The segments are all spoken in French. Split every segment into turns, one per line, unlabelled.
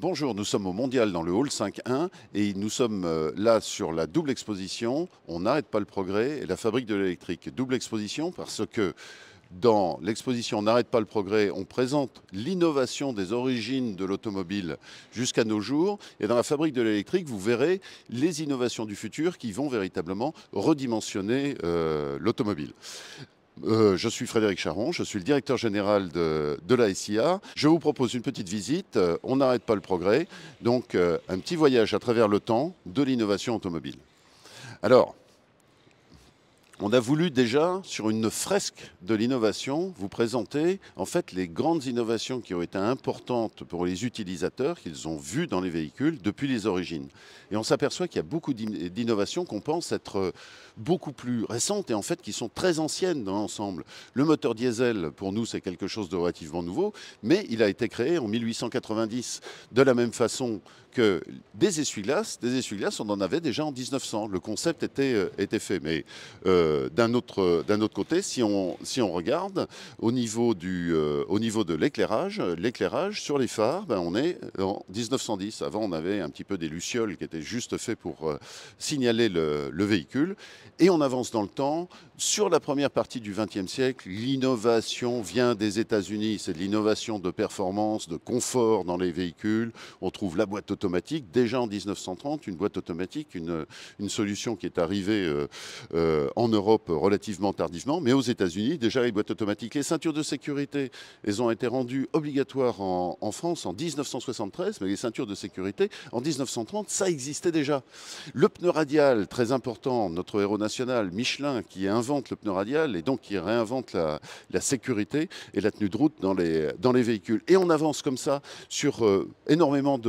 Bonjour, nous sommes au Mondial dans le hall 5.1 et nous sommes là sur la double exposition. On n'arrête pas le progrès et la fabrique de l'électrique. Double exposition parce que dans l'exposition On n'arrête pas le progrès, on présente l'innovation des origines de l'automobile jusqu'à nos jours. Et dans la fabrique de l'électrique, vous verrez les innovations du futur qui vont véritablement redimensionner l'automobile. Je suis Frédéric Charon, je suis le directeur général de la SIA. Je vous propose une petite visite. On n'arrête pas le progrès. Donc, un petit voyage à travers le temps de l'innovation automobile. Alors, on a voulu déjà, sur une fresque de l'innovation, vous présenter en fait les grandes innovations qui ont été importantes pour les utilisateurs, qu'ils ont vues dans les véhicules depuis les origines. Et on s'aperçoit qu'il y a beaucoup d'innovations qu'on pense être beaucoup plus récentes et en fait qui sont très anciennes dans l'ensemble. Le moteur diesel, pour nous, c'est quelque chose de relativement nouveau, mais il a été créé en 1890 de la même façon que des essuie-glaces, on en avait déjà en 1900. Le concept était fait. Mais d'un autre côté, si on regarde au niveau de l'éclairage sur les phares, ben on est en 1910. Avant, on avait un petit peu des lucioles qui étaient juste faits pour signaler le véhicule. Et on avance dans le temps. Sur la première partie du XXe siècle, l'innovation vient des États-Unis. C'est de l'innovation de performance, de confort dans les véhicules. On trouve la boîte automatique. Déjà en 1930, une boîte automatique, une solution qui est arrivée en Europe relativement tardivement. Mais aux États-Unis, déjà les boîtes automatiques. Les ceintures de sécurité, elles ont été rendues obligatoires en France en 1973. Mais les ceintures de sécurité, en 1930, ça existait déjà. Le pneu radial, très important, notre héros national, Michelin, qui invente le pneu radial et donc qui réinvente la sécurité et la tenue de route dans les véhicules. Et on avance comme ça sur énormément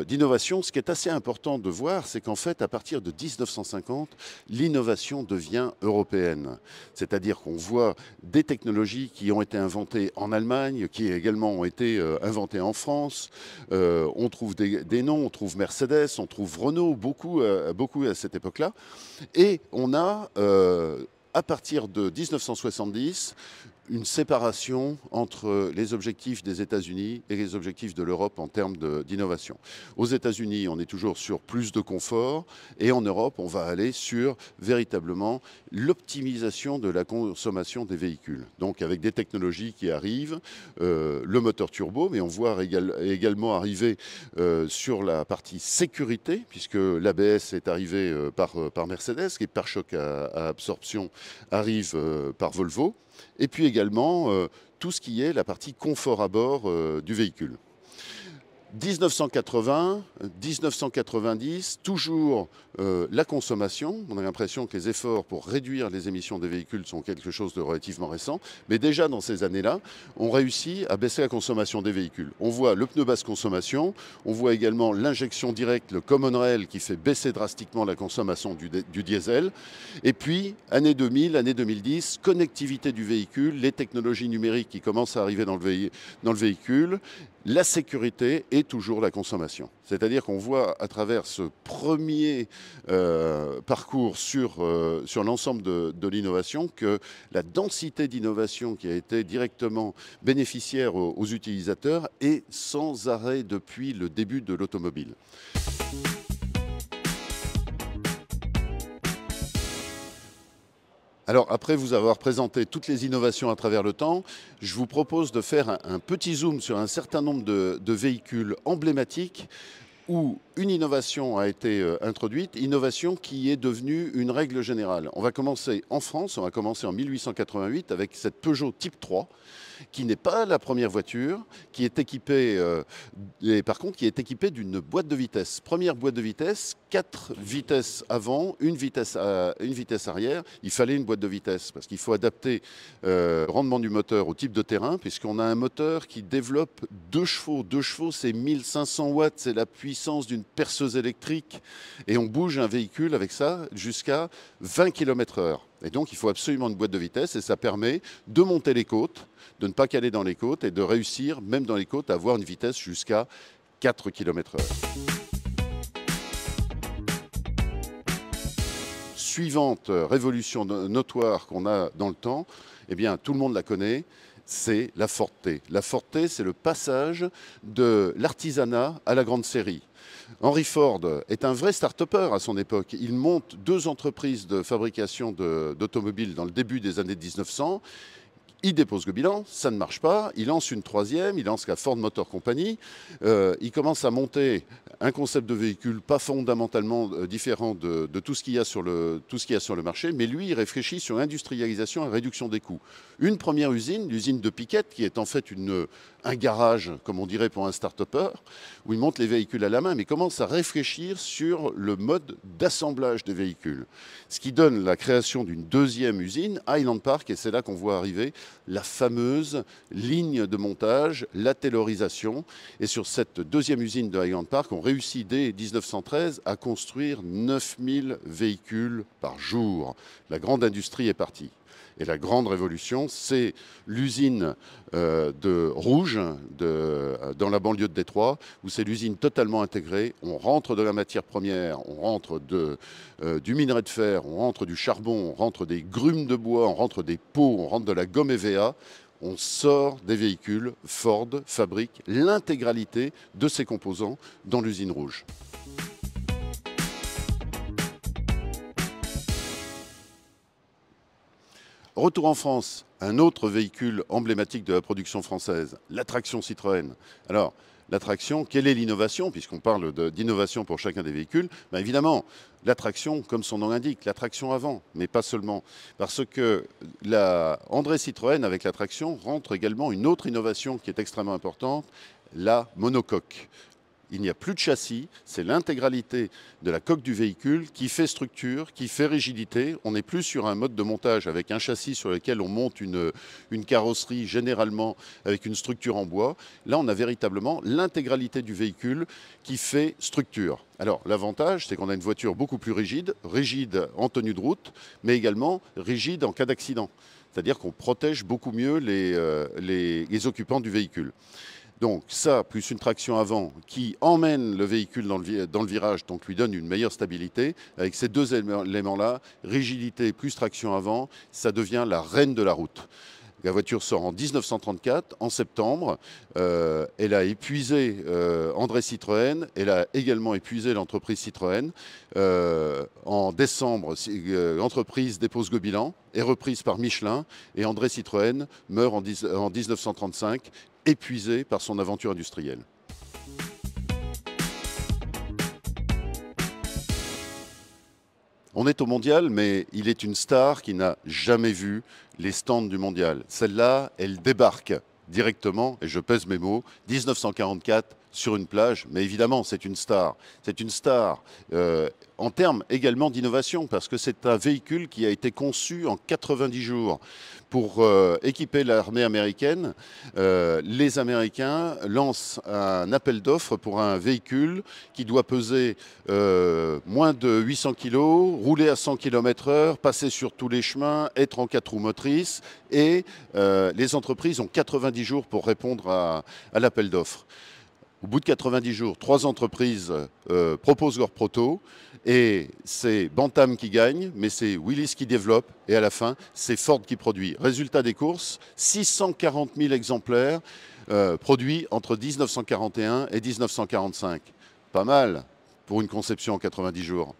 d'innovations. Ce qui est assez important de voir, c'est qu'en fait, à partir de 1950, l'innovation devient européenne. C'est-à-dire qu'on voit des technologies qui ont été inventées en Allemagne, qui également ont été inventées en France. On trouve des noms, on trouve Mercedes, on trouve Renault, beaucoup à cette époque-là. Et on a, à partir de 1970, une séparation entre les objectifs des États-Unis et les objectifs de l'Europe en termes d'innovation. Aux États-Unis, on est toujours sur plus de confort et en Europe, on va aller sur véritablement l'optimisation de la consommation des véhicules. Donc avec des technologies qui arrivent, le moteur turbo, mais on voit également arriver sur la partie sécurité, puisque l'ABS est arrivé par Mercedes, les pare-chocs à absorption arrivent par Volvo. Et puis également tout ce qui est la partie confort à bord du véhicule. 1980, 1990, toujours la consommation. On a l'impression que les efforts pour réduire les émissions des véhicules sont quelque chose de relativement récent. Mais déjà dans ces années-là, on réussit à baisser la consommation des véhicules. On voit le pneu basse consommation, on voit également l'injection directe, le common rail qui fait baisser drastiquement la consommation du diesel. Et puis, année 2000, année 2010, connectivité du véhicule, les technologies numériques qui commencent à arriver dans le véhicule, la sécurité et toujours la consommation. C'est-à-dire qu'on voit à travers ce premier parcours sur l'ensemble de l'innovation que la densité d'innovation qui a été directement bénéficiaire aux utilisateurs est sans arrêt depuis le début de l'automobile. Alors, après vous avoir présenté toutes les innovations à travers le temps, je vous propose de faire un petit zoom sur un certain nombre de véhicules emblématiques où une innovation a été introduite, innovation qui est devenue une règle générale. On va commencer en France, on va commencer en 1888 avec cette Peugeot Type 3, qui n'est pas la première voiture, qui est équipée, par contre, qui est équipée d'une boîte de vitesse. Première boîte de vitesse, 4 vitesses avant, une vitesse arrière. Il fallait une boîte de vitesse parce qu'il faut adapter le rendement du moteur au type de terrain, puisqu'on a un moteur qui développe 2 chevaux. 2 chevaux, c'est 1500 watts, c'est la puissance d'une perceuse électrique. Et on bouge un véhicule avec ça jusqu'à 20 km/h. Et donc, il faut absolument une boîte de vitesse et ça permet de monter les côtes, de ne pas caler dans les côtes et de réussir, même dans les côtes, à avoir une vitesse jusqu'à 4 km/h. Suivante révolution notoire qu'on a dans le temps, eh bien, tout le monde la connaît, c'est la Forte. La Forte, c'est le passage de l'artisanat à la grande série. Henry Ford est un vrai start-upper à son époque. Il monte 2 entreprises de fabrication d'automobiles dans le début des années 1900. Il dépose le bilan, ça ne marche pas, il lance une 3e, il lance la Ford Motor Company, il commence à monter un concept de véhicule pas fondamentalement différent de tout ce qu'il y a sur le marché, mais lui, il réfléchit sur l'industrialisation et la réduction des coûts. Une première usine, l'usine de Piquette, qui est en fait un garage, comme on dirait pour un start-upper, où il monte les véhicules à la main, mais commence à réfléchir sur le mode d'assemblage des véhicules. Ce qui donne la création d'une 2e usine, Highland Park, et c'est là qu'on voit arriver la fameuse ligne de montage, la taylorisation. Et sur cette 2e usine de Highland Park, on réussit dès 1913 à construire 9000 véhicules par jour. La grande industrie est partie. Et la grande révolution, c'est l'usine de Rouge, dans la banlieue de Détroit, où c'est l'usine totalement intégrée. On rentre de la matière première, on rentre du minerai de fer, on rentre du charbon, on rentre des grumes de bois, on rentre des pots, on rentre de la gomme EVA. On sort des véhicules. Ford fabrique l'intégralité de ses composants dans l'usine Rouge. Retour en France, un autre véhicule emblématique de la production française, la traction Citroën. Alors, la traction, quelle est l'innovation? Puisqu'on parle d'innovation pour chacun des véhicules, bien évidemment, la traction, comme son nom l'indique, la traction avant, mais pas seulement. Parce que André Citroën, avec la traction, rentre également une autre innovation qui est extrêmement importante, la monocoque. Il n'y a plus de châssis, c'est l'intégralité de la coque du véhicule qui fait structure, qui fait rigidité. On n'est plus sur un mode de montage avec un châssis sur lequel on monte une carrosserie généralement avec une structure en bois. Là, on a véritablement l'intégralité du véhicule qui fait structure. Alors, l'avantage, c'est qu'on a une voiture beaucoup plus rigide, rigide en tenue de route, mais également rigide en cas d'accident. C'est-à-dire qu'on protège beaucoup mieux les occupants du véhicule. Donc ça, plus une traction avant qui emmène le véhicule dans le virage, donc lui donne une meilleure stabilité. Avec ces 2 éléments-là, rigidité plus traction avant, ça devient la reine de la route. La voiture sort en 1934, en septembre. Elle a épuisé André Citroën. Elle a également épuisé l'entreprise Citroën. En décembre, l'entreprise dépose le bilan, est reprise par Michelin. Et André Citroën meurt en 1935, épuisé par son aventure industrielle. On est au mondial, mais il est une star qui n'a jamais vu les stands du mondial. Celle-là, elle débarque directement, et je pèse mes mots, 1944 sur une plage, mais évidemment, c'est une star. C'est une star en termes également d'innovation, parce que c'est un véhicule qui a été conçu en 90 jours pour équiper l'armée américaine. Les Américains lancent un appel d'offres pour un véhicule qui doit peser moins de 800 kg, rouler à 100 km/h, passer sur tous les chemins, être en 4 roues motrices. Et les entreprises ont 90 jours pour répondre à l'appel d'offres. Au bout de 90 jours, 3 entreprises proposent leur proto et c'est Bantam qui gagne, mais c'est Willys qui développe et à la fin, c'est Ford qui produit. Résultat des courses, 640 000 exemplaires produits entre 1941 et 1945. Pas mal pour une conception en 90 jours.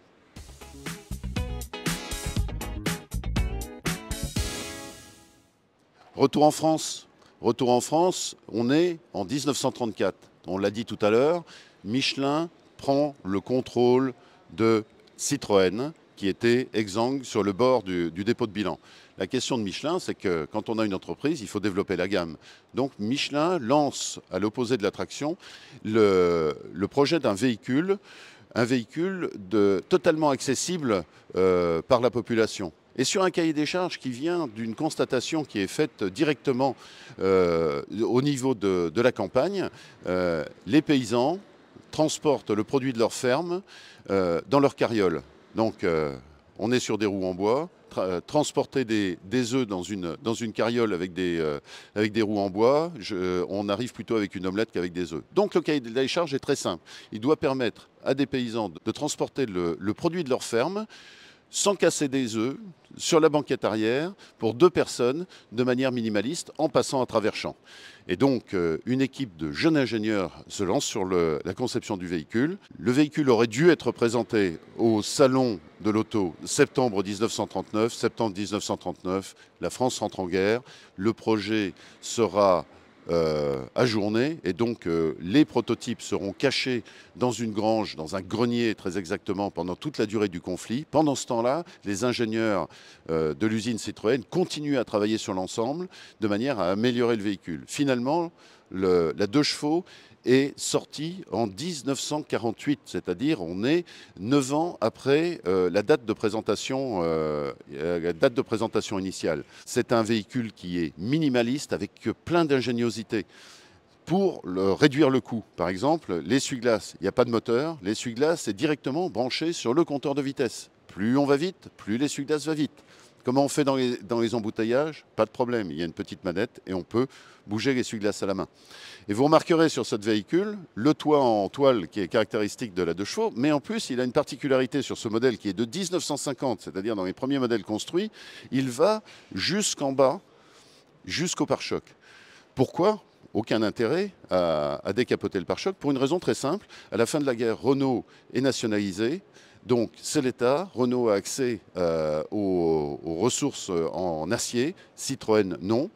Retour en France. Retour en France, on est en 1934. On l'a dit tout à l'heure, Michelin prend le contrôle de Citroën, qui était exsangue sur le bord du dépôt de bilan. La question de Michelin, c'est que quand on a une entreprise, il faut développer la gamme. Donc Michelin lance, à l'opposé de la traction, le projet d'un véhicule totalement accessible par la population. Et sur un cahier des charges qui vient d'une constatation qui est faite directement au niveau de la campagne, les paysans transportent le produit de leur ferme dans leur carriole. Donc on est sur des roues en bois, transporter des œufs dans une carriole avec des roues en bois, on arrive plutôt avec une omelette qu'avec des œufs. Donc le cahier des charges est très simple. Il doit permettre à des paysans de transporter le produit de leur ferme sans casser des œufs, sur la banquette arrière, pour 2 personnes, de manière minimaliste, en passant à travers champs. Et donc, une équipe de jeunes ingénieurs se lance sur la conception du véhicule. Le véhicule aurait dû être présenté au Salon de l'Auto septembre 1939. Septembre 1939, la France rentre en guerre. Le projet sera ajourné et donc les prototypes seront cachés dans une grange, dans un grenier très exactement, pendant toute la durée du conflit. Pendant ce temps-là, les ingénieurs de l'usine Citroën continuent à travailler sur l'ensemble de manière à améliorer le véhicule. Finalement, la 2 chevaux est sortie en 1948, c'est-à-dire on est 9 ans après la date de présentation initiale. C'est un véhicule qui est minimaliste avec plein d'ingéniosité. Pour réduire le coût, par exemple, l'essuie-glace, il n'y a pas de moteur, l'essuie-glace est directement branché sur le compteur de vitesse. Plus on va vite, plus l'essuie-glace va vite. Comment on fait dans les embouteillages? Pas de problème, il y a une petite manette et on peut bouger l'essuie-glace à la main. Et vous remarquerez sur ce véhicule, le toit en toile qui est caractéristique de la 2 chevaux, mais en plus il a une particularité sur ce modèle qui est de 1950, c'est-à-dire dans les premiers modèles construits, il va jusqu'en bas, jusqu'au pare-choc. Pourquoi? Aucun intérêt à décapoter le pare-choc, pour une raison très simple. À la fin de la guerre, Renault est nationalisé. Donc c'est l'État, Renault a accès aux ressources en acier, Citroën non.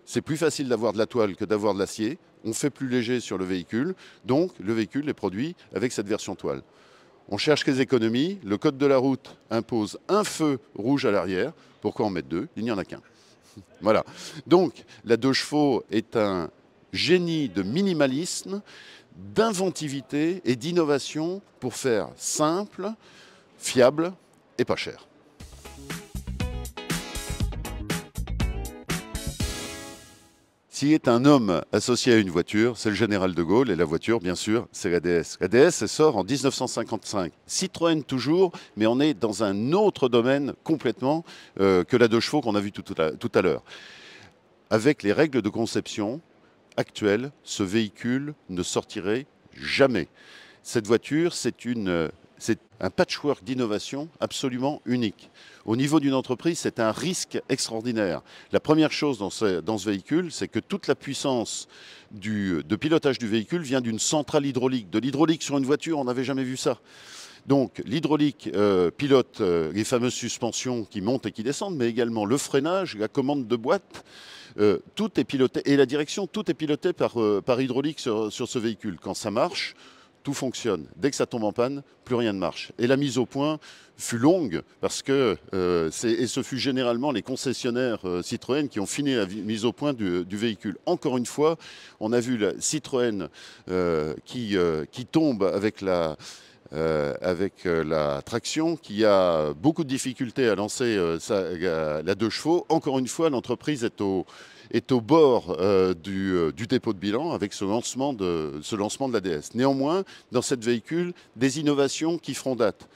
C'est plus facile d'avoir de la toile que d'avoir de l'acier. On fait plus léger sur le véhicule, donc le véhicule est produit avec cette version toile. On cherche les économies, le code de la route impose un feu rouge à l'arrière. Pourquoi en mettre 2? Il n'y en a qu'un. Voilà. Donc la 2 chevaux est un génie de minimalisme, d'inventivité et d'innovation pour faire simple, fiable et pas cher. S'il est un homme associé à une voiture, c'est le général de Gaulle, et la voiture, bien sûr, c'est la DS. La DS, elle sort en 1955. Citroën toujours, mais on est dans un autre domaine complètement que la 2 chevaux qu'on a vu tout à l'heure. Avec les règles de conception actuelles, ce véhicule ne sortirait jamais. Cette voiture, c'est un patchwork d'innovation absolument unique. Au niveau d'une entreprise, c'est un risque extraordinaire. La première chose dans ce véhicule, c'est que toute la puissance de pilotage du véhicule vient d'une centrale hydraulique. De l'hydraulique sur une voiture, on n'avait jamais vu ça. Donc l'hydraulique pilote les fameuses suspensions qui montent et qui descendent, mais également le freinage, la commande de boîte. Tout est piloté, et la direction, tout est piloté par hydraulique sur ce véhicule. Quand ça marche, tout fonctionne. Dès que ça tombe en panne, plus rien ne marche. Et la mise au point fut longue parce que ce fut généralement les concessionnaires Citroën qui ont fini la mise au point du véhicule. Encore une fois, on a vu la Citroën qui tombe avec la traction, qui a beaucoup de difficultés à lancer la 2 chevaux. Encore une fois, l'entreprise est au bord du dépôt de bilan avec ce lancement de la DS. Néanmoins, dans ce véhicule, des innovations qui feront date.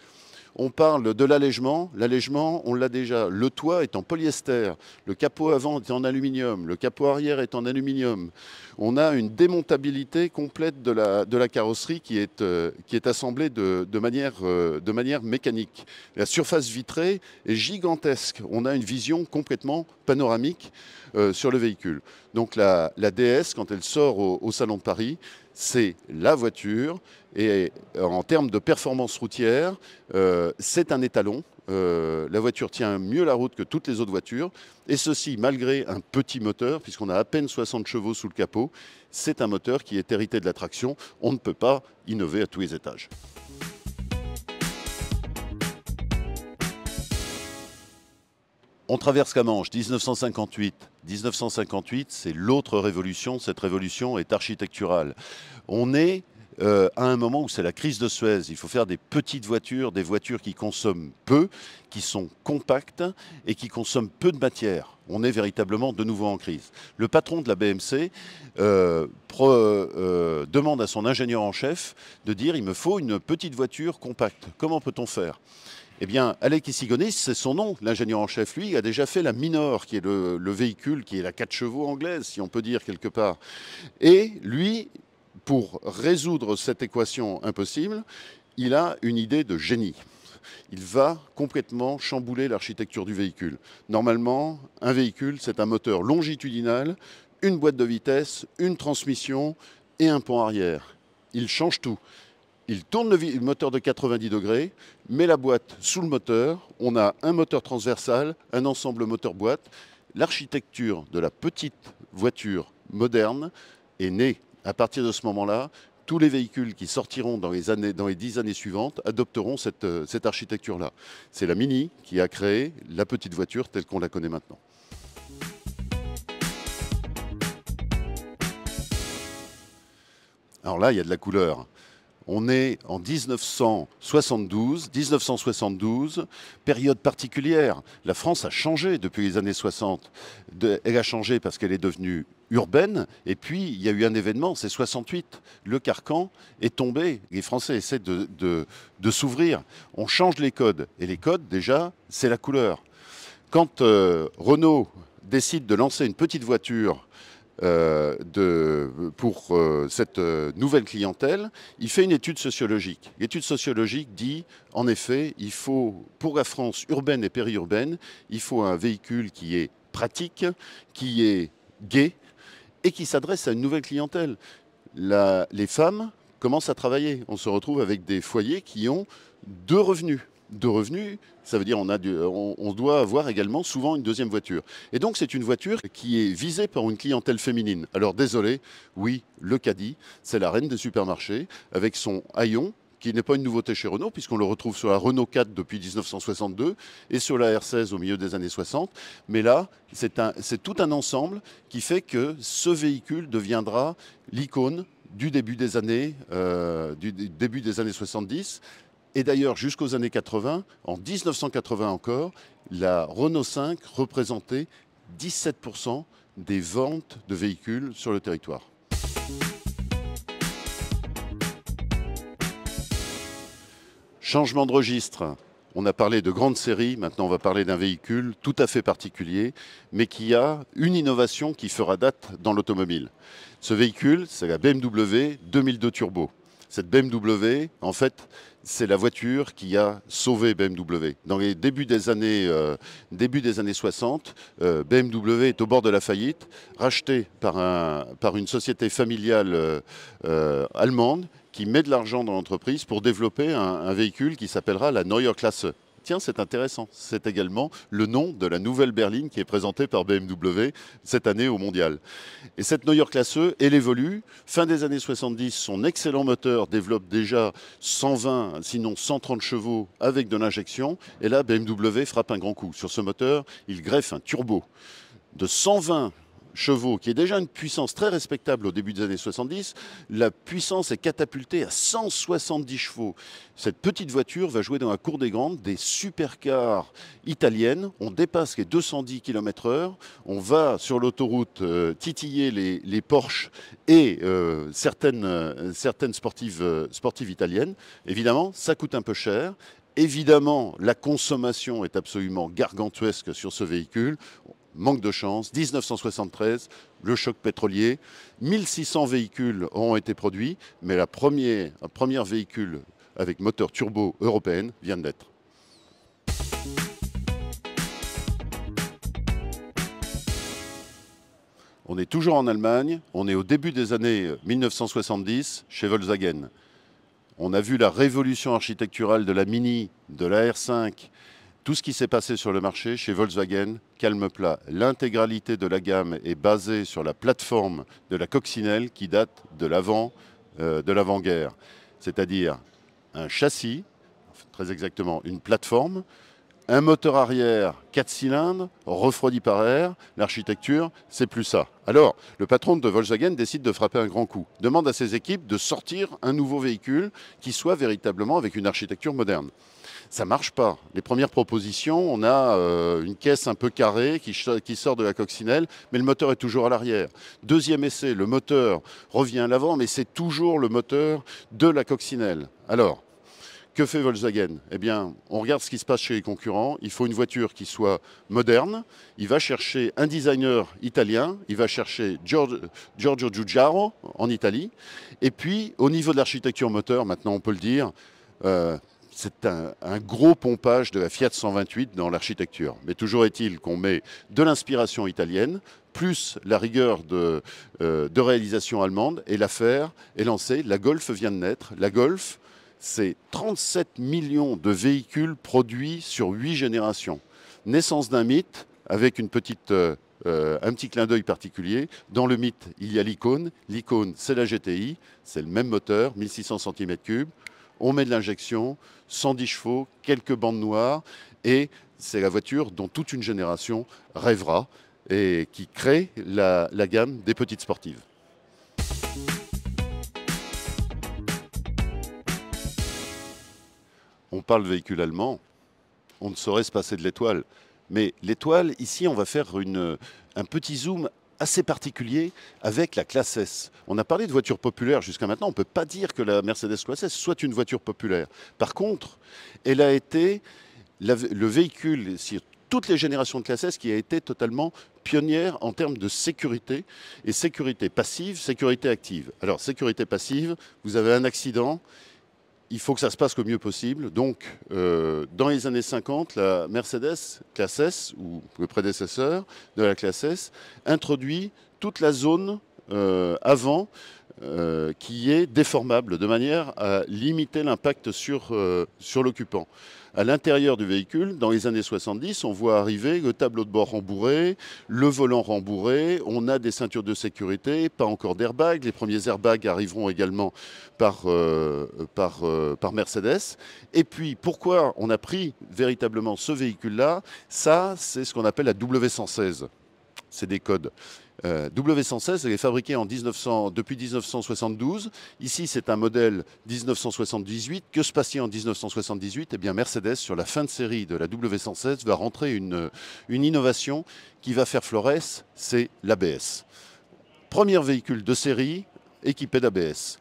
On parle de l'allègement. L'allègement, on l'a déjà. Le toit est en polyester. Le capot avant est en aluminium. Le capot arrière est en aluminium. On a une démontabilité complète de la carrosserie qui est assemblée de manière mécanique. La surface vitrée est gigantesque. On a une vision complètement panoramique sur le véhicule. Donc la DS, quand elle sort au Salon de Paris, c'est la voiture. Et en termes de performance routière, c'est un étalon. La voiture tient mieux la route que toutes les autres voitures. Et ceci, malgré un petit moteur, puisqu'on a à peine 60 chevaux sous le capot. C'est un moteur qui est hérité de la traction. On ne peut pas innover à tous les étages. On traverse la Manche, 1958. 1958, c'est l'autre révolution. Cette révolution est architecturale. On est à un moment où c'est la crise de Suez. Il faut faire des petites voitures, des voitures qui consomment peu, qui sont compactes et qui consomment peu de matière. On est véritablement de nouveau en crise. Le patron de la BMC demande à son ingénieur en chef de dire « il me faut une petite voiture compacte ». Comment peut-on faire ? Eh bien, Alec Issigonis, c'est son nom, l'ingénieur en chef. Lui, a déjà fait la Minor, qui est le véhicule, qui est la 4 chevaux anglaise, si on peut dire quelque part. Et lui, pour résoudre cette équation impossible, il a une idée de génie. il va complètement chambouler l'architecture du véhicule. Normalement, un véhicule, c'est un moteur longitudinal, une boîte de vitesse, une transmission et un pont arrière. Il change tout. Il tourne le moteur de 90 degrés, met la boîte sous le moteur. On a un moteur transversal, un ensemble moteur-boîte. L'architecture de la petite voiture moderne est née. À partir de ce moment-là, tous les véhicules qui sortiront dans les 10 années suivantes adopteront cette architecture-là. C'est la Mini qui a créé la petite voiture telle qu'on la connaît maintenant. Alors là, il y a de la couleur. On est en 1972, période particulière. La France a changé depuis les années 60. Elle a changé parce qu'elle est devenue urbaine. Et puis, il y a eu un événement, c'est 68. Le carcan est tombé. Les Français essaient de s'ouvrir. On change les codes. Et les codes, déjà, c'est la couleur. Quand Renault décide de lancer une petite voiture pour cette nouvelle clientèle, il fait une étude sociologique. L'étude sociologique dit, en effet, il faut, pour la France urbaine et périurbaine, il faut un véhicule qui est pratique, qui est gai et qui s'adresse à une nouvelle clientèle. Les femmes commencent à travailler. On se retrouve avec des foyers qui ont deux revenus. De revenus, ça veut dire on doit avoir également souvent une deuxième voiture. Et donc c'est une voiture qui est visée par une clientèle féminine. Alors désolé, oui, le Caddy, c'est la reine des supermarchés, avec son haillon, qui n'est pas une nouveauté chez Renault, puisqu'on le retrouve sur la Renault 4 depuis 1962 et sur la R16 au milieu des années 60. Mais là, c'est tout un ensemble qui fait que ce véhicule deviendra l'icône du début des années 70. Et d'ailleurs, jusqu'aux années 80, en 1980 encore, la Renault 5 représentait 17% des ventes de véhicules sur le territoire. Changement de registre. On a parlé de grandes séries, maintenant on va parler d'un véhicule tout à fait particulier, mais qui a une innovation qui fera date dans l'automobile. Ce véhicule, c'est la BMW 2002 Turbo. Cette BMW, en fait, c'est la voiture qui a sauvé BMW. Dans les débuts des années 60, BMW est au bord de la faillite, racheté par une société familiale allemande qui met de l'argent dans l'entreprise pour développer un véhicule qui s'appellera la Neue Klasse. Tiens, c'est intéressant. C'est également le nom de la nouvelle berline qui est présentée par BMW cette année au Mondial. Et cette Neue Klasse, elle évolue. Fin des années 70, son excellent moteur développe déjà 120, sinon 130 chevaux avec de l'injection. Et là, BMW frappe un grand coup. Sur ce moteur, il greffe un turbo de 120 chevaux, qui est déjà une puissance très respectable au début des années 70, la puissance est catapultée à 170 chevaux. Cette petite voiture va jouer dans la cour des grandes des supercars italiennes. On dépasse les 210 km/h. On va sur l'autoroute titiller les Porsche et certaines sportives italiennes. Évidemment, ça coûte un peu cher. Évidemment, la consommation est absolument gargantuesque sur ce véhicule. Manque de chance, 1973, le choc pétrolier, 1600 véhicules auront été produits, mais un premier véhicule avec moteur turbo européenne vient d'être. On est toujours en Allemagne, on est au début des années 1970 chez Volkswagen. On a vu la révolution architecturale de la Mini, de la R5, tout ce qui s'est passé sur le marché chez Volkswagen, calme plat. L'intégralité de la gamme est basée sur la plateforme de la coccinelle qui date de l'avant-guerre. C'est-à-dire un châssis, très exactement une plateforme, un moteur arrière 4 cylindres, refroidi par air. L'architecture, c'est plus ça. Alors, le patron de Volkswagen décide de frapper un grand coup. Demande à ses équipes de sortir un nouveau véhicule qui soit véritablement avec une architecture moderne. Ça ne marche pas. Les premières propositions, on a une caisse un peu carrée qui sort de la coccinelle, mais le moteur est toujours à l'arrière. Deuxième essai, le moteur revient à l'avant, mais c'est toujours le moteur de la coccinelle. Alors, que fait Volkswagen? Eh bien, on regarde ce qui se passe chez les concurrents. Il faut une voiture qui soit moderne. Il va chercher un designer italien. Il va chercher Giorgio Giugiaro en Italie. Et puis, au niveau de l'architecture moteur, maintenant on peut le dire, c'est un gros pompage de la Fiat 128 dans l'architecture. Mais toujours est-il qu'on met de l'inspiration italienne, plus la rigueur de réalisation allemande, et l'affaire est lancée. La Golf vient de naître. La Golf, c'est 37 millions de véhicules produits sur 8 générations. Naissance d'un mythe avec un petit clin d'œil particulier. Dans le mythe, il y a l'Icône. L'Icône, c'est la GTI, c'est le même moteur, 1600 cm3. On met de l'injection, 110 chevaux, quelques bandes noires, et c'est la voiture dont toute une génération rêvera et qui crée la gamme des petites sportives. On parle de véhicule allemand, on ne saurait se passer de l'étoile. Mais l'étoile, ici, on va faire un petit zoom assez particulier avec la classe S. On a parlé de voitures populaires jusqu'à maintenant. On ne peut pas dire que la Mercedes classe S soit une voiture populaire. Par contre, elle a été le véhicule, sur toutes les générations de classe S, qui a été totalement pionnière en termes de sécurité, et sécurité passive, sécurité active. Alors, sécurité passive, vous avez un accident, il faut que ça se passe le mieux possible. Donc, dans les années 50, la Mercedes classe S, ou le prédécesseur de la classe S, introduit toute la zone avant qui est déformable, de manière à limiter l'impact sur l'occupant. À l'intérieur du véhicule, dans les années 70, on voit arriver le tableau de bord rembourré, le volant rembourré, on a des ceintures de sécurité, pas encore d'airbags. Les premiers airbags arriveront également par Mercedes. Et puis, pourquoi on a pris véritablement ce véhicule-là? Ça, c'est ce qu'on appelle la W116. C'est des codes. W116, elle est fabriquée depuis 1972. Ici, c'est un modèle 1978. Que se passe-t-il en 1978? Eh bien, Mercedes, sur la fin de série de la W116, va rentrer une innovation qui va faire florès, c'est l'ABS. Premier véhicule de série équipé d'ABS.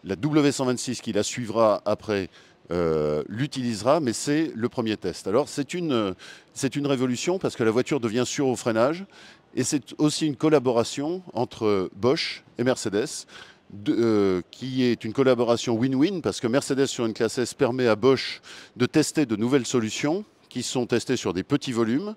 La W126 qui la suivra après l'utilisera, mais c'est le premier test. Alors, c'est une révolution parce que la voiture devient sûre au freinage. Et c'est aussi une collaboration entre Bosch et Mercedes, qui est une collaboration win-win, parce que Mercedes sur une classe S permet à Bosch de tester de nouvelles solutions qui sont testées sur des petits volumes,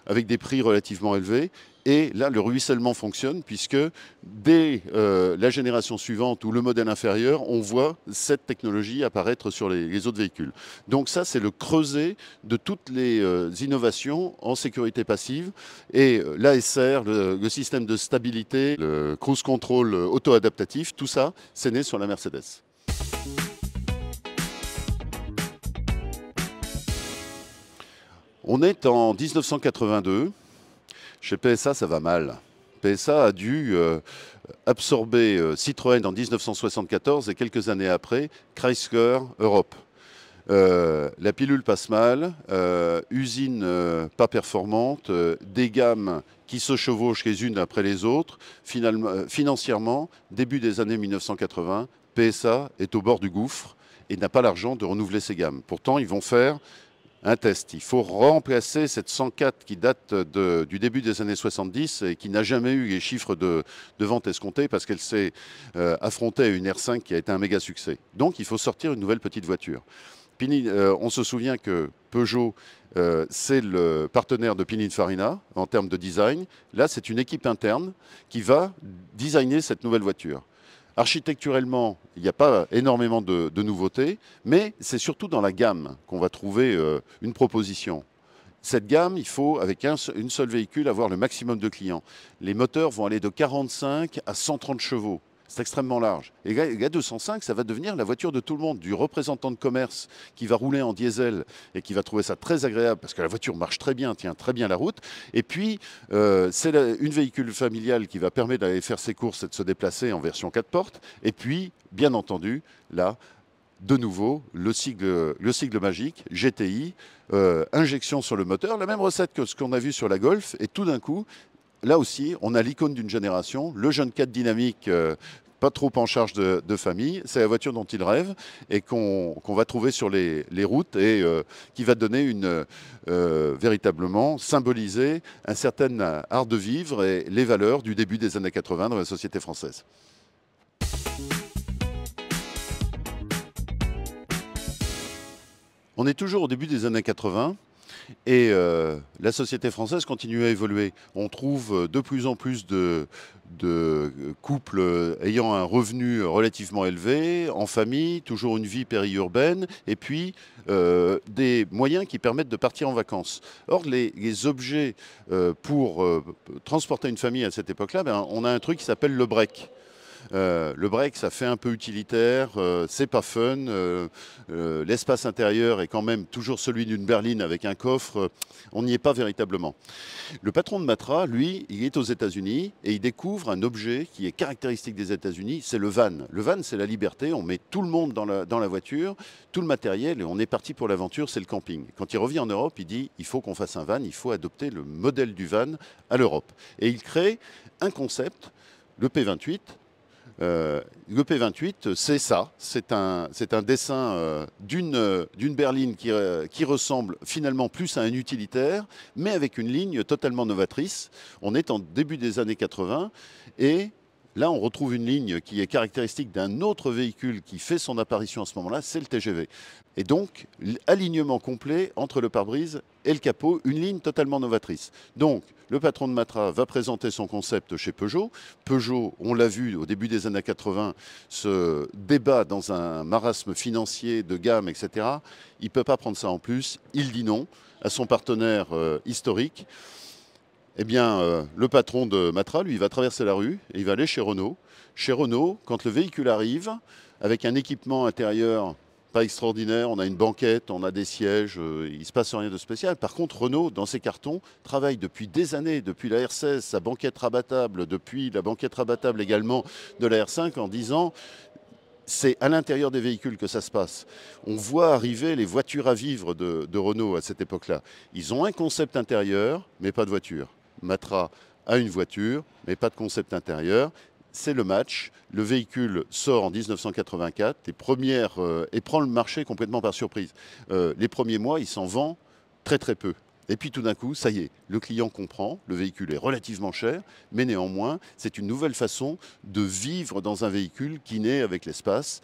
avec des prix relativement élevés. Et là, le ruissellement fonctionne, puisque dès la génération suivante ou le modèle inférieur, on voit cette technologie apparaître sur les autres véhicules. Donc ça, c'est le creuset de toutes les innovations en sécurité passive. Et l'ASR, le système de stabilité, le cruise control auto-adaptatif, tout ça, c'est né sur la Mercedes. On est en 1982. Chez PSA, ça va mal. PSA a dû absorber Citroën en 1974 et quelques années après, Chrysler Europe. La pilule passe mal, usine pas performante, des gammes qui se chevauchent les unes après les autres. Financièrement, début des années 1980, PSA est au bord du gouffre et n'a pas l'argent de renouveler ses gammes. Pourtant, ils vont faire un test. Il faut remplacer cette 104 qui date du début des années 70 et qui n'a jamais eu les chiffres de vente escomptés parce qu'elle s'est affrontée à une R5 qui a été un méga succès. Donc il faut sortir une nouvelle petite voiture. On se souvient que Peugeot, c'est le partenaire de Pininfarina en termes de design. Là, c'est une équipe interne qui va designer cette nouvelle voiture. Architecturellement, il n'y a pas énormément de nouveautés, mais c'est surtout dans la gamme qu'on va trouver une proposition. Cette gamme, il faut, avec une seule véhicule, avoir le maximum de clients. Les moteurs vont aller de 45 à 130 chevaux. C'est extrêmement large. Et la 205, ça va devenir la voiture de tout le monde, du représentant de commerce qui va rouler en diesel et qui va trouver ça très agréable parce que la voiture marche très bien, tient très bien la route. Et puis, c'est une véhicule familiale qui va permettre d'aller faire ses courses et de se déplacer en version 4 portes. Et puis, bien entendu, là, de nouveau, le sigle magique, GTI, injection sur le moteur, la même recette que ce qu'on a vu sur la Golf. Et tout d'un coup, là aussi, on a l'icône d'une génération, le jeune 4 dynamique, pas trop en charge de famille. C'est la voiture dont il rêve et qu'on va trouver sur les routes et qui va donner véritablement symboliser un certain art de vivre et les valeurs du début des années 80 dans la société française. On est toujours au début des années 80 et la société française continue à évoluer. On trouve de plus en plus de couples ayant un revenu relativement élevé, en famille, toujours une vie périurbaine, et puis des moyens qui permettent de partir en vacances. Or, les objets pour transporter une famille à cette époque-là, ben, on a un truc qui s'appelle le break. Le break, ça fait un peu utilitaire, c'est pas fun. L'espace intérieur est quand même toujours celui d'une berline avec un coffre. On n'y est pas véritablement. Le patron de Matra, lui, il est aux États-Unis et il découvre un objet qui est caractéristique des États-Unis, c'est le van. Le van, c'est la liberté. On met tout le monde dans la voiture, tout le matériel, et on est parti pour l'aventure, c'est le camping. Quand il revient en Europe, il dit il faut qu'on fasse un van, il faut adopter le modèle du van à l'Europe. Et il crée un concept, le P28. Le P28, c'est ça, c'est un dessin d'une berline qui ressemble finalement plus à un utilitaire, mais avec une ligne totalement novatrice. On est en début des années 80 et là on retrouve une ligne qui est caractéristique d'un autre véhicule qui fait son apparition à ce moment-là, c'est le TGV. Et donc, alignement complet entre le pare-brise et le capot, une ligne totalement novatrice. Donc, le patron de Matra va présenter son concept chez Peugeot. Peugeot, on l'a vu au début des années 80, se débat dans un marasme financier de gamme, etc. Il ne peut pas prendre ça en plus. Il dit non à son partenaire historique. Eh bien, le patron de Matra, lui, il va traverser la rue et il va aller chez Renault. Chez Renault, quand le véhicule arrive, avec un équipement intérieur pas extraordinaire, on a une banquette, on a des sièges, il ne se passe rien de spécial. Par contre, Renault, dans ses cartons, travaille depuis des années, depuis la R16, sa banquette rabattable, depuis la banquette rabattable également de la R5, en disant c'est à l'intérieur des véhicules que ça se passe. On voit arriver les voitures à vivre de Renault à cette époque-là. Ils ont un concept intérieur, mais pas de voiture. Matra a une voiture, mais pas de concept intérieur. C'est le match. Le véhicule sort en 1984 et prend le marché complètement par surprise. Les premiers mois, il s'en vend très très peu. Et puis tout d'un coup, ça y est, le client comprend, le véhicule est relativement cher, mais néanmoins, c'est une nouvelle façon de vivre dans un véhicule qui naît avec l'espace.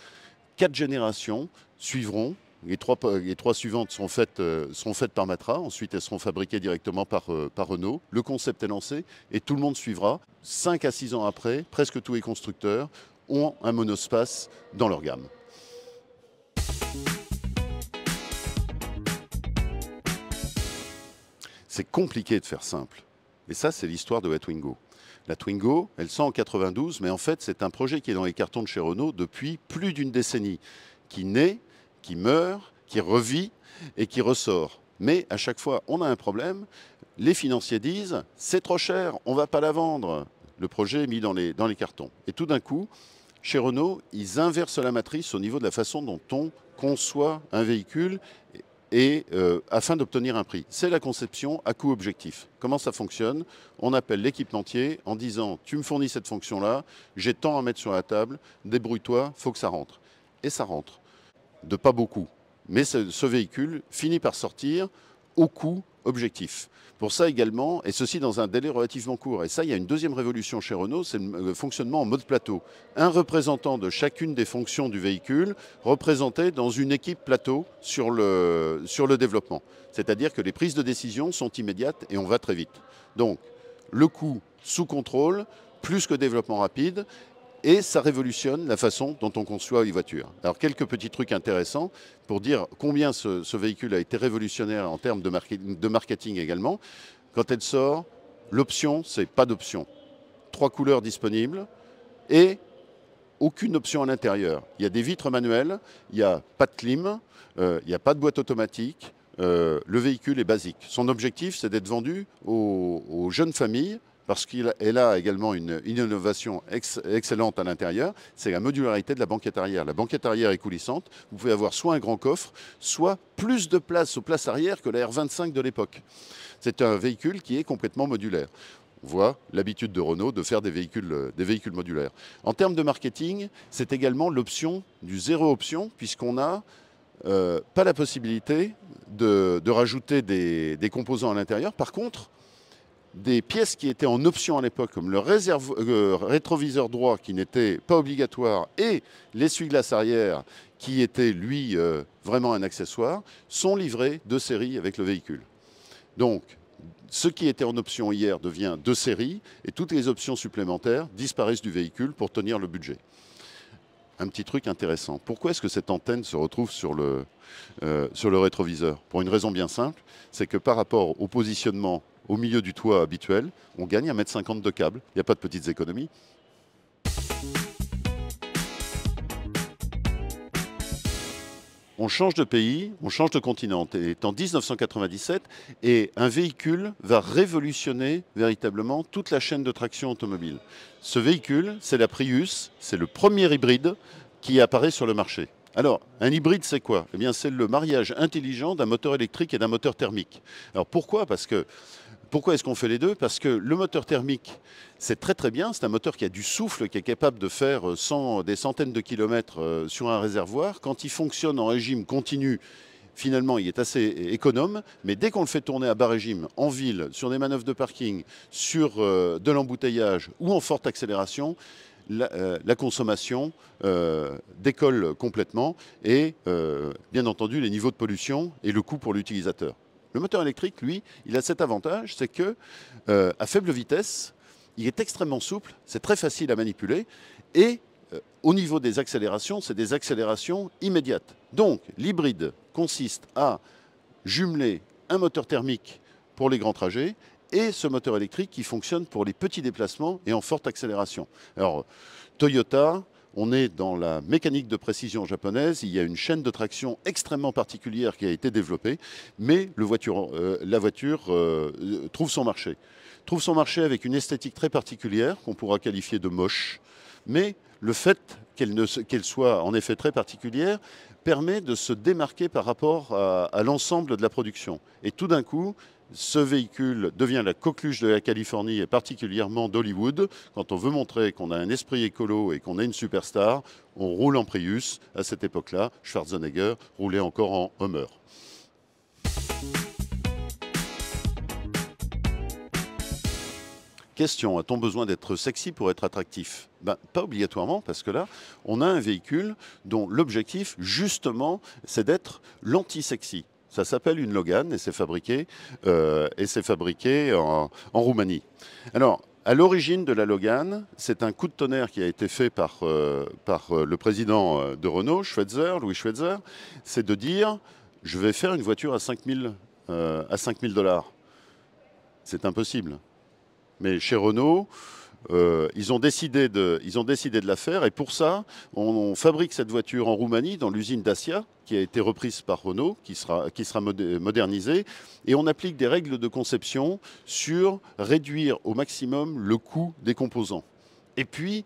4 générations suivront. Les trois suivantes seront faites par Matra, ensuite elles seront fabriquées directement par Renault. Le concept est lancé et tout le monde suivra. 5 à 6 ans après, presque tous les constructeurs ont un monospace dans leur gamme. C'est compliqué de faire simple. Et ça, c'est l'histoire de la Twingo. La Twingo, elle sort en 92, mais en fait, c'est un projet qui est dans les cartons de chez Renault depuis plus d'une décennie, qui naît, qui meurt, qui revit et qui ressort. Mais à chaque fois, on a un problème. Les financiers disent « c'est trop cher, on ne va pas la vendre ». Le projet est mis dans les cartons. Et tout d'un coup, chez Renault, ils inversent la matrice au niveau de la façon dont on conçoit un véhicule afin d'obtenir un prix. C'est la conception à coût objectif. Comment ça fonctionne? On appelle l'équipementier en disant « tu me fournis cette fonction-là, j'ai tant à mettre sur la table, débrouille-toi, il faut que ça rentre ». Et ça rentre. De pas beaucoup. Mais ce véhicule finit par sortir au coût objectif. Pour ça également, et ceci dans un délai relativement court. Et ça, il y a une deuxième révolution chez Renault, c'est le fonctionnement en mode plateau. Un représentant de chacune des fonctions du véhicule représenté dans une équipe plateau sur le développement. C'est-à-dire que les prises de décision sont immédiates et on va très vite. Donc, le coût sous contrôle, plus que développement rapide, et ça révolutionne la façon dont on conçoit les voitures. Alors, quelques petits trucs intéressants pour dire combien ce véhicule a été révolutionnaire en termes de marketing également. Quand elle sort, l'option, c'est pas d'option. 3 couleurs disponibles et aucune option à l'intérieur. Il y a des vitres manuelles, il n'y a pas de clim, il n'y a pas de boîte automatique. Le véhicule est basique. Son objectif, c'est d'être vendu aux jeunes familles, parce qu'elle a également une innovation excellente à l'intérieur, c'est la modularité de la banquette arrière. La banquette arrière est coulissante, vous pouvez avoir soit un grand coffre, soit plus de place aux places arrière que la R25 de l'époque. C'est un véhicule qui est complètement modulaire. On voit l'habitude de Renault de faire des véhicules modulaires. En termes de marketing, c'est également l'option du zéro option, puisqu'on n'a pas la possibilité de rajouter des composants à l'intérieur. Par contre, des pièces qui étaient en option à l'époque, comme le rétroviseur droit qui n'était pas obligatoire et l'essuie-glace arrière qui était, lui, vraiment un accessoire, sont livrés de série avec le véhicule. Donc, ce qui était en option hier devient de série et toutes les options supplémentaires disparaissent du véhicule pour tenir le budget. Un petit truc intéressant. Pourquoi est-ce que cette antenne se retrouve sur le rétroviseur? Pour une raison bien simple, c'est que par rapport au positionnement au milieu du toit habituel, on gagne 1,50 m de câble. Il n'y a pas de petites économies. On change de pays, on change de continent. C'est en 1997 et un véhicule va révolutionner véritablement toute la chaîne de traction automobile. Ce véhicule, c'est la Prius, c'est le premier hybride qui apparaît sur le marché. Alors, un hybride, c'est quoi? Eh bien, c'est le mariage intelligent d'un moteur électrique et d'un moteur thermique. Alors, pourquoi? Pourquoi est-ce qu'on fait les deux? Parce que le moteur thermique, c'est très très bien. C'est un moteur qui a du souffle, qui est capable de faire des centaines de kilomètres sur un réservoir. Quand il fonctionne en régime continu, finalement, il est assez économe. Mais dès qu'on le fait tourner à bas régime, en ville, sur des manœuvres de parking, sur de l'embouteillage ou en forte accélération, la consommation décolle complètement et, bien entendu, les niveaux de pollution et le coût pour l'utilisateur. Le moteur électrique, lui, il a cet avantage, c'est que à faible vitesse, il est extrêmement souple, c'est très facile à manipuler et au niveau des accélérations, c'est des accélérations immédiates. Donc, l'hybride consiste à jumeler un moteur thermique pour les grands trajets et ce moteur électrique qui fonctionne pour les petits déplacements et en forte accélération. Alors, Toyota, on est dans la mécanique de précision japonaise, il y a une chaîne de traction extrêmement particulière qui a été développée, mais la voiture trouve son marché. Trouve son marché avec une esthétique très particulière qu'on pourra qualifier de moche, mais le fait qu'elle soit en effet très particulière permet de se démarquer par rapport à l'ensemble de la production. Et tout d'un coup, ce véhicule devient la coqueluche de la Californie et particulièrement d'Hollywood. Quand on veut montrer qu'on a un esprit écolo et qu'on a une superstar, on roule en Prius. À cette époque-là, Schwarzenegger roulait encore en Hummer. Question, a-t-on besoin d'être sexy pour être attractif? Pas obligatoirement, parce que là, on a un véhicule dont l'objectif, justement, c'est d'être l'anti-sexy. Ça s'appelle une Logan et c'est fabriqué en Roumanie. Alors, à l'origine de la Logan, c'est un coup de tonnerre qui a été fait par le président de Renault, Louis Schweitzer, c'est de dire « je vais faire une voiture à 5 000 $. C'est impossible. Mais chez Renault, ils ont décidé de la faire et pour ça, on fabrique cette voiture en Roumanie dans l'usine Dacia qui a été reprise par Renault, qui sera modernisée et on applique des règles de conception sur réduire au maximum le coût des composants. Et puis,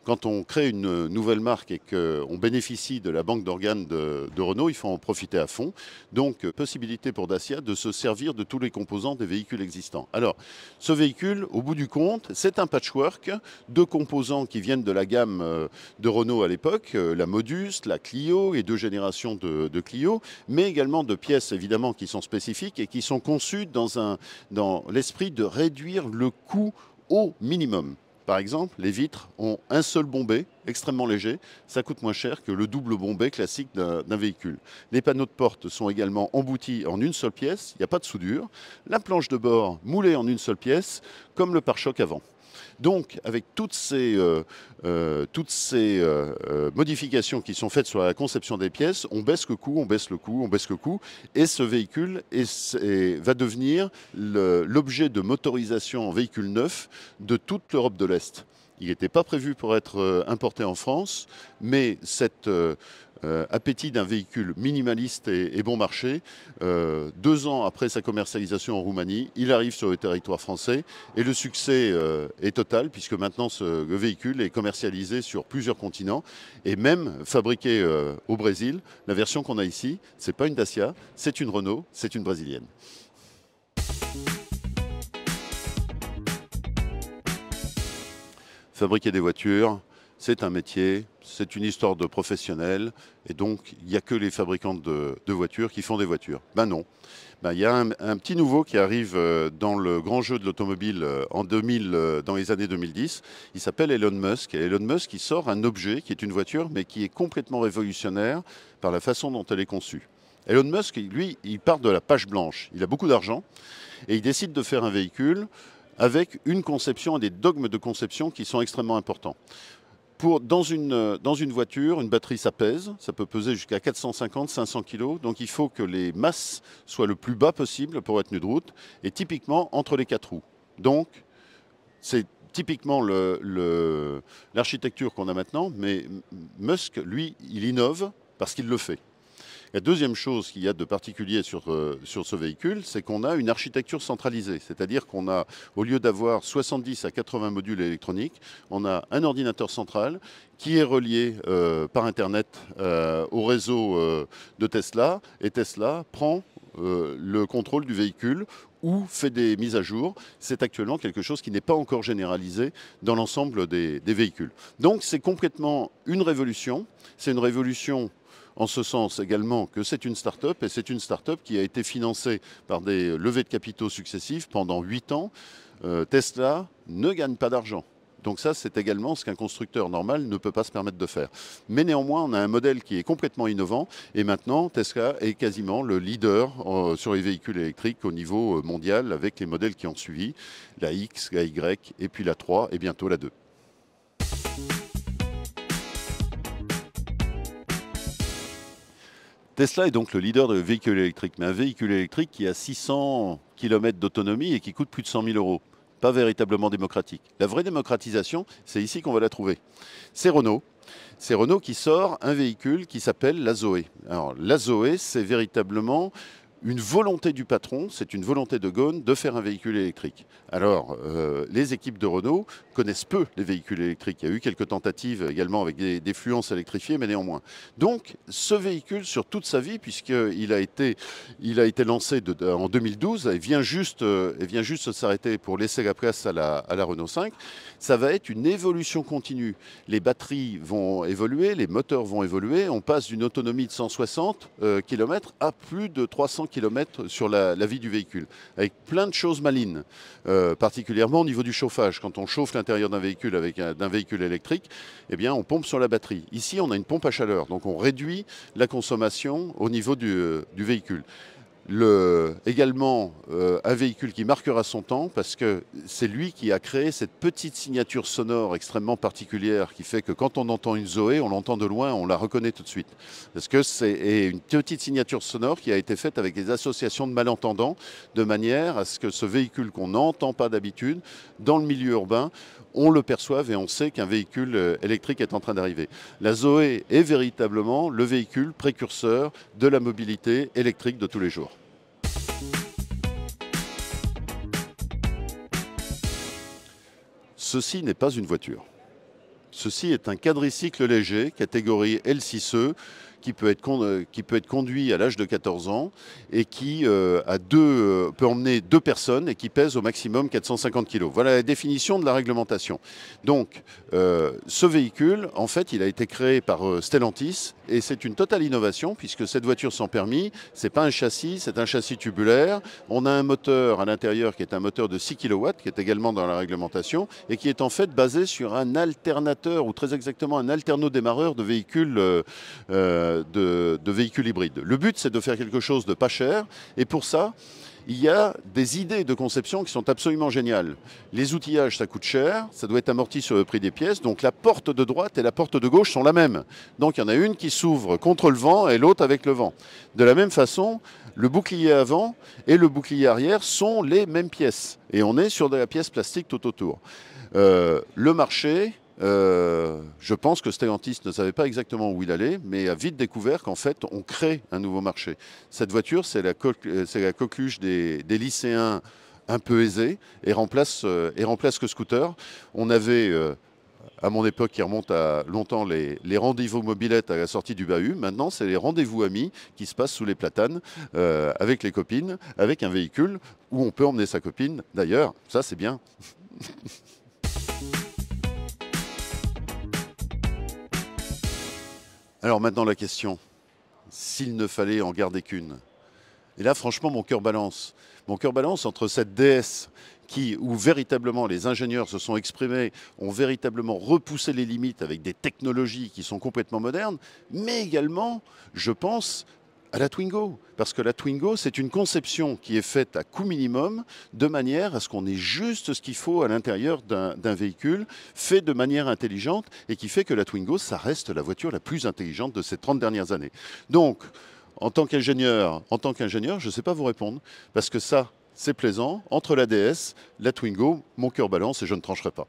quand on crée une nouvelle marque et qu'on bénéficie de la banque d'organes de Renault, il faut en profiter à fond. Donc, possibilité pour Dacia de se servir de tous les composants des véhicules existants. Alors, ce véhicule, au bout du compte, c'est un patchwork de composants qui viennent de la gamme de Renault à l'époque, la Modus, la Clio et 2 générations de Clio, mais également de pièces évidemment qui sont spécifiques et qui sont conçues dans l'esprit de réduire le coût au minimum. Par exemple, les vitres ont un seul bombé, extrêmement léger. Ça coûte moins cher que le double bombé classique d'un véhicule. Les panneaux de porte sont également emboutis en une seule pièce. Il n'y a pas de soudure. La planche de bord moulée en une seule pièce, comme le pare-choc avant. Donc, avec toutes ces modifications qui sont faites sur la conception des pièces, on baisse le coût, on baisse le coût, on baisse le coût. Et ce véhicule va devenir l'objet de motorisation en véhicule neuf de toute l'Europe de l'Est. Il n'était pas prévu pour être importé en France, mais cet appétit d'un véhicule minimaliste et bon marché, 2 ans après sa commercialisation en Roumanie, il arrive sur le territoire français et le succès est total puisque maintenant le véhicule est commercialisé sur plusieurs continents et même fabriqué au Brésil. La version qu'on a ici, ce n'est pas une Dacia, c'est une Renault, c'est une brésilienne. Fabriquer des voitures, c'est un métier, c'est une histoire de professionnels, et donc il n'y a que les fabricants de voitures qui font des voitures. Ben non. Ben, il y a un petit nouveau qui arrive dans le grand jeu de l'automobile en 2000, dans les années 2010. Il s'appelle Elon Musk. Et Elon Musk, il sort un objet qui est une voiture, mais qui est complètement révolutionnaire par la façon dont elle est conçue. Elon Musk, lui, il part de la page blanche. Il a beaucoup d'argent et il décide de faire un véhicule avec une conception et des dogmes de conception qui sont extrêmement importants. Dans une voiture, une batterie, ça pèse. Ça peut peser jusqu'à 450-500 kg. Donc il faut que les masses soient le plus bas possible pour la tenue de route. Et typiquement, entre les quatre roues. Donc, c'est typiquement l'architecture qu'on a maintenant. Mais Musk, lui, il innove parce qu'il le fait. La deuxième chose qu'il y a de particulier sur ce véhicule, c'est qu'on a une architecture centralisée. C'est-à-dire qu'on a, au lieu d'avoir 70 à 80 modules électroniques, on a un ordinateur central qui est relié par Internet au réseau de Tesla. Et Tesla prend le contrôle du véhicule ou fait des mises à jour. C'est actuellement quelque chose qui n'est pas encore généralisé dans l'ensemble des véhicules. Donc c'est complètement une révolution. C'est une révolution en ce sens également que c'est une start-up, et c'est une start-up qui a été financée par des levées de capitaux successives pendant 8 ans. Tesla ne gagne pas d'argent. Donc ça, c'est également ce qu'un constructeur normal ne peut pas se permettre de faire. Mais néanmoins, on a un modèle qui est complètement innovant, et maintenant, Tesla est quasiment le leader sur les véhicules électriques au niveau mondial, avec les modèles qui ont suivi, la X, la Y, et puis la 3, et bientôt la 2. Tesla est donc le leader de véhicules électriques, mais un véhicule électrique qui a 600 km d'autonomie et qui coûte plus de 100 000 euros. Pas véritablement démocratique. La vraie démocratisation, c'est ici qu'on va la trouver. C'est Renault. C'est Renault qui sort un véhicule qui s'appelle la Zoé. Alors, la Zoé, c'est véritablement une volonté du patron, c'est une volonté de Ghosn de faire un véhicule électrique. Alors, les équipes de Renault connaissent peu les véhicules électriques. Il y a eu quelques tentatives également avec des fluences électrifiées, mais néanmoins. Donc, ce véhicule, sur toute sa vie, puisqu'il a été lancé en 2012, il vient juste s'arrêter pour laisser la place à la Renault 5, ça va être une évolution continue. Les batteries vont évoluer, les moteurs vont évoluer. On passe d'une autonomie de 160 km à plus de 300 km sur la vie du véhicule, avec plein de choses malines, particulièrement au niveau du chauffage. Quand on chauffe l'intérieur d'un véhicule avec d'un véhicule électrique, eh bien, on pompe sur la batterie. Ici, on a une pompe à chaleur, donc on réduit la consommation au niveau du véhicule. Également un véhicule qui marquera son temps parce que c'est lui qui a créé cette petite signature sonore extrêmement particulière qui fait que quand on entend une Zoé, on l'entend de loin, on la reconnaît tout de suite. Parce que c'est une petite signature sonore qui a été faite avec des associations de malentendants de manière à ce que ce véhicule qu'on n'entend pas d'habitude, dans le milieu urbain, on le perçoive et on sait qu'un véhicule électrique est en train d'arriver. La Zoé est véritablement le véhicule précurseur de la mobilité électrique de tous les jours. Ceci n'est pas une voiture. Ceci est un quadricycle léger, catégorie L6E, qui peut être conduit à l'âge de 14 ans et qui peut emmener 2 personnes et qui pèse au maximum 450 kg. Voilà la définition de la réglementation. Donc, ce véhicule, en fait, il a été créé par Stellantis et c'est une totale innovation puisque cette voiture sans permis, c'est pas un châssis, c'est un châssis tubulaire. On a un moteur à l'intérieur qui est un moteur de 6 kW qui est également dans la réglementation et qui est en fait basé sur un alternateur ou très exactement un alternodémarreur de véhicules de véhicules hybrides. Le but, c'est de faire quelque chose de pas cher et pour ça, il y a des idées de conception qui sont absolument géniales. Les outillages, ça coûte cher, ça doit être amorti sur le prix des pièces, donc la porte de droite et la porte de gauche sont la même. Donc il y en a une qui s'ouvre contre le vent et l'autre avec le vent. De la même façon, le bouclier avant et le bouclier arrière sont les mêmes pièces. Et on est sur de la pièce plastique tout autour. Le marché... je pense que Stellantis ne savait pas exactement où il allait, mais a vite découvert qu'en fait, on crée un nouveau marché. Cette voiture, c'est la coqueluche des lycéens un peu aisés et remplace que scooter. On avait, à mon époque, qui remonte à longtemps, les rendez-vous mobilettes à la sortie du bahut. Maintenant, c'est les rendez-vous amis qui se passent sous les platanes avec les copines, avec un véhicule où on peut emmener sa copine. D'ailleurs, ça, c'est bien. Alors maintenant la question, s'il ne fallait en garder qu'une. Et là franchement mon cœur balance. Mon cœur balance entre cette DS où véritablement les ingénieurs se sont exprimés, ont véritablement repoussé les limites avec des technologies qui sont complètement modernes, mais également, je pense, à la Twingo. Parce que la Twingo, c'est une conception qui est faite à coût minimum, de manière à ce qu'on ait juste ce qu'il faut à l'intérieur d'un véhicule, fait de manière intelligente, et qui fait que la Twingo, ça reste la voiture la plus intelligente de ces 30 dernières années. Donc, en tant qu'ingénieur, je ne sais pas vous répondre, parce que ça, c'est plaisant. Entre la DS, la Twingo, mon cœur balance et je ne trancherai pas.